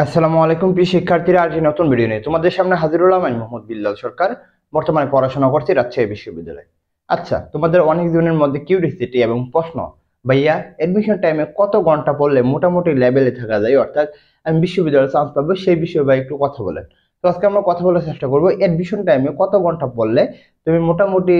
আসসালামু আলাইকুম প্রিয় শিক্ষার্থীরা, আজ নতুন ভিডিও নিয়ে তোমাদের সামনে হাজির হলাম। আমি মোহাম্মদ বিল্লাল সরকার, বর্তমানে পড়াশোনা করছি রাজশাহী বিশ্ববিদ্যালয়ে। আচ্ছা, তোমাদের অনেক জনের মধ্যে কিউরিওসিটি এবং প্রশ্ন, ভাইয়া এডমিশন টাইমে কত ঘন্টা পড়লে মোটামুটি লেভেলে থাকা যায়, অর্থাৎ আমি বিশ্ববিদ্যালয়ে চান্স পাবো, সেই বিষয়ে ভাই একটু কথা বলেন। তো আজকে আমরা কথা বলার চেষ্টা করবো এডমিশন টাইমে কত ঘন্টা পড়লে তুমি মোটামুটি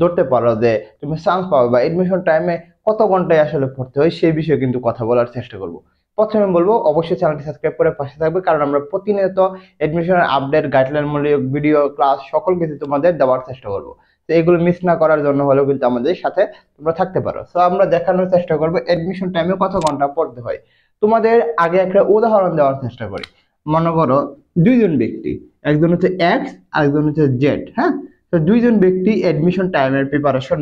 ধরতে পারো যে তুমি চান্স পাবে, বা এডমিশন টাইমে কত ঘন্টায় আসলে পড়তে হয় সেই বিষয়ে কিন্তু কথা বলার চেষ্টা করবো। প্রথমে বলবো অবশ্যই চ্যানেলটি সাবস্ক্রাইব করে পাশে থাকবে, কারণ আমরা প্রতিনিয়ত এডমিশনের আপডেট, গাইডলাইন মূলক ভিডিও, ক্লাস সকল কিছু তোমাদের দেওয়ার চেষ্টা করব। তো এগুলো মিস না করার জন্য হলেও কিন্তু আমাদের সাথে তোমরা থাকতে পারো। তো আমরা দেখানোর চেষ্টা করবো এডমিশন টাইমে কত ঘন্টা পড়তে হয়। তোমাদের আগে একটা উদাহরণ দেওয়ার চেষ্টা করি। মনে করো দুইজন ব্যক্তি, একজন হচ্ছে এক্স, আরেকজন হচ্ছে জেড। হ্যাঁ, তো দুইজন ব্যক্তি এডমিশন টাইমের প্রিপারেশন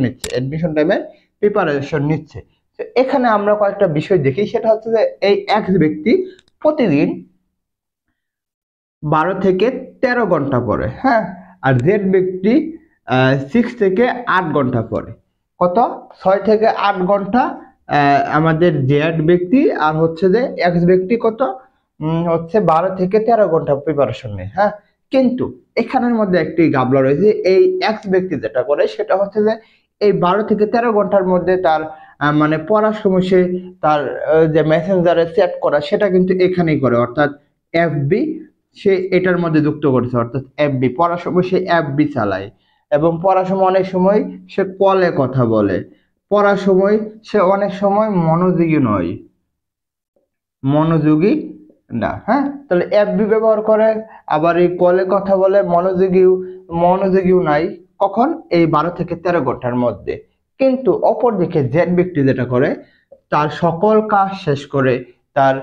নিচ্ছে। তো এখানে আমরা কয়েকটা বিষয় দেখি, সেটা হচ্ছে যে এই এক্স ব্যক্তি প্রতিদিন 12 থেকে 13 ঘন্টা পড়ে। হ্যাঁ, আর জেড ব্যক্তি 6 থেকে 8 ঘন্টা পড়ে। কত? 6 থেকে 8 ঘন্টা আমাদের জেড ব্যক্তি, আর হচ্ছে যে এক্স ব্যক্তি কত হচ্ছে 12 থেকে 13 ঘন্টা প্রিপারেশন নেয়। হ্যাঁ, কিন্তু এখানের মধ্যে একটি গাবলা রয়েছে। এই এক্স ব্যক্তি যেটা করে সেটা হচ্ছে যে এই 12 থেকে 13 ঘন্টার মধ্যে তার মানে পড়ার সময় সে তার যে মেসেঞ্জারে চ্যাট করা সেটা কিন্তু এখানেই করে, অর্থাৎ এফবি সে এটার মধ্যে যুক্ত করেছে। অর্থাৎ এফবি পড়ার সময় সে এফবি চালায়, এবং পড়ার সময় অনেক সময় সে কলে কথা বলে। পড়ার সময় সে অনেক সময় মনোযোগী না। হ্যাঁ, তাহলে এফবি ব্যবহার করে, আবার এই কলে কথা বলে, মনোযোগীও নাই। কখন? এই 12 থেকে 13 ঘন্টার মধ্যে। কিন্তু অপরদিকে জেড ব্যক্তি যেটা করে, তার সকল কাজ শেষ করে, তার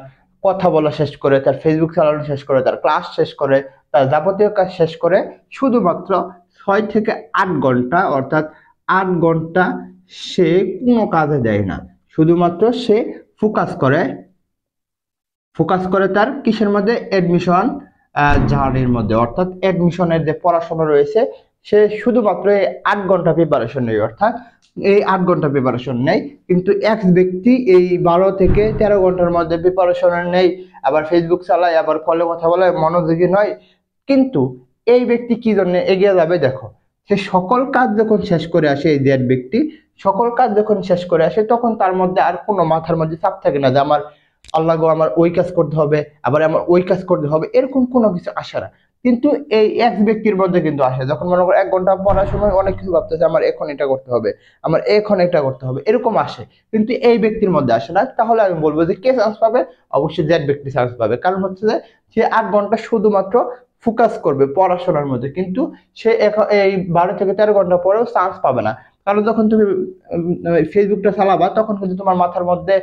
কথা বলা শেষ করে, তার ফেসবুক চালানো শেষ করে, তার ক্লাস শেষ করে, তার যাবতীয় কাজ শেষ করে শুধুমাত্র 6 থেকে 8 ঘন্টা, অর্থাৎ 8 ঘন্টা সে কোনো কাজে দেয় না। শুধুমাত্র সে ফোকাস করে তার কিসের মধ্যে? এডমিশন জার্নির মধ্যে। অর্থাৎ এডমিশনের যে পড়াশোনা রয়েছে সে শুধুমাত্র এই 8 ঘন্টা প্রিপারেশন নেই, অর্থাৎ এই 8 ঘন্টা প্রিপারেশন নেই। কিন্তু এক্স ব্যক্তি এই 12 থেকে 13 ঘন্টার মধ্যে প্রিপারেশন নেই, আবার ফেসবুক চালায়, আবার কলে কথা বলে, মনোযোগী নয়। কিন্তু এই ব্যক্তি কি জন্য এগিয়ে যাবে? দেখো, সে সকল কাজ যখন শেষ করে আসে, এই জেড ব্যক্তি সকল কাজ যখন শেষ করে আসে, তখন তার মধ্যে আর কোনো মাথার মধ্যে চাপ থাকে না যে আমার আল্লাহ গো, আমার ওই কাজ করতে হবে, আবার আমার ওই কাজ করতে হবে, এরকম কোনো কিছু আসে না। কিন্তু এই এক ব্যক্তির মধ্যে কিন্তু আসে, যখন মনে করো 1 ঘন্টা পড়ার সময় অনেক কিছু ভাবতেছে, আমার এখন এটা করতে হবে, আমার এখন এটা করতে হবে, এরকম আসে। কিন্তু এই ব্যক্তির মধ্যে আসে না। তাহলে আমি বলবো যে কে চান্স পাবে? অবশ্যই জেড ব্যক্তি চান্স পাবে। কারণ হচ্ছে যে সে 8 ঘন্টা শুধুমাত্র ফোকাস করবে পড়াশোনার মধ্যে, কিন্তু সে এখন এই 12 থেকে 13 ঘন্টা পরেও চান্স পাবে না। কারণ যখন তুমি ফেসবুকটা চালাবা, তখন কিন্তু তোমার মাথার মধ্যে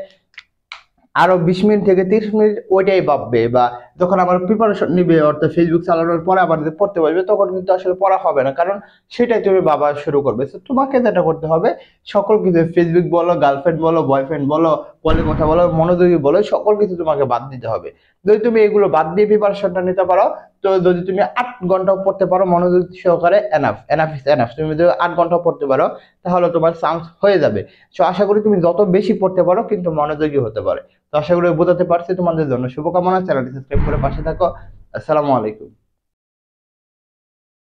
আরো 20 মিনিট থেকে 30 মিনিট ওইটাই ভাববে, বা যখন আমার প্রিপারেশন নিবে, অর্থাৎ ফেসবুক চালানোর পরে আবার যদি পড়তে বসবে, তখন কিন্তু আসলে পড়া হবে না, কারণ সেটাই তুমি ভাবা শুরু করবে। তো তোমাকে যেটা করতে হবে, সকল কিছু ফেসবুক বলো, গার্লফ্রেন্ড বলো, বয়ফ্রেন্ড বলো, কলে কথা বলো, মনোযোগী বলো, সকল কিছু তোমাকে বাদ দিতে হবে। যদি তুমি এগুলো বাদ দিয়ে প্রিপারেশনটা নিতে পারো, তো যদি তুমি 8 ঘন্টাও পড়তে পারো মনোযোগ সহকারে, এনাফ এনাফ ইজ এনাফ। তুমি যদি 8 ঘন্টাও পড়তে পারো, তাহলে তোমার চান্স হয়ে যাবে। তো আশা করি তুমি যত বেশি পড়তে পারো কিন্তু মনোযোগী হতে পারে। তো আশা করি বোঝাতে পারছি। তোমাদের জন্য শুভকামনা। চ্যানেলটি সাবস্ক্রাইব করে পাশে থাকো। আসসালামু আলাইকুম।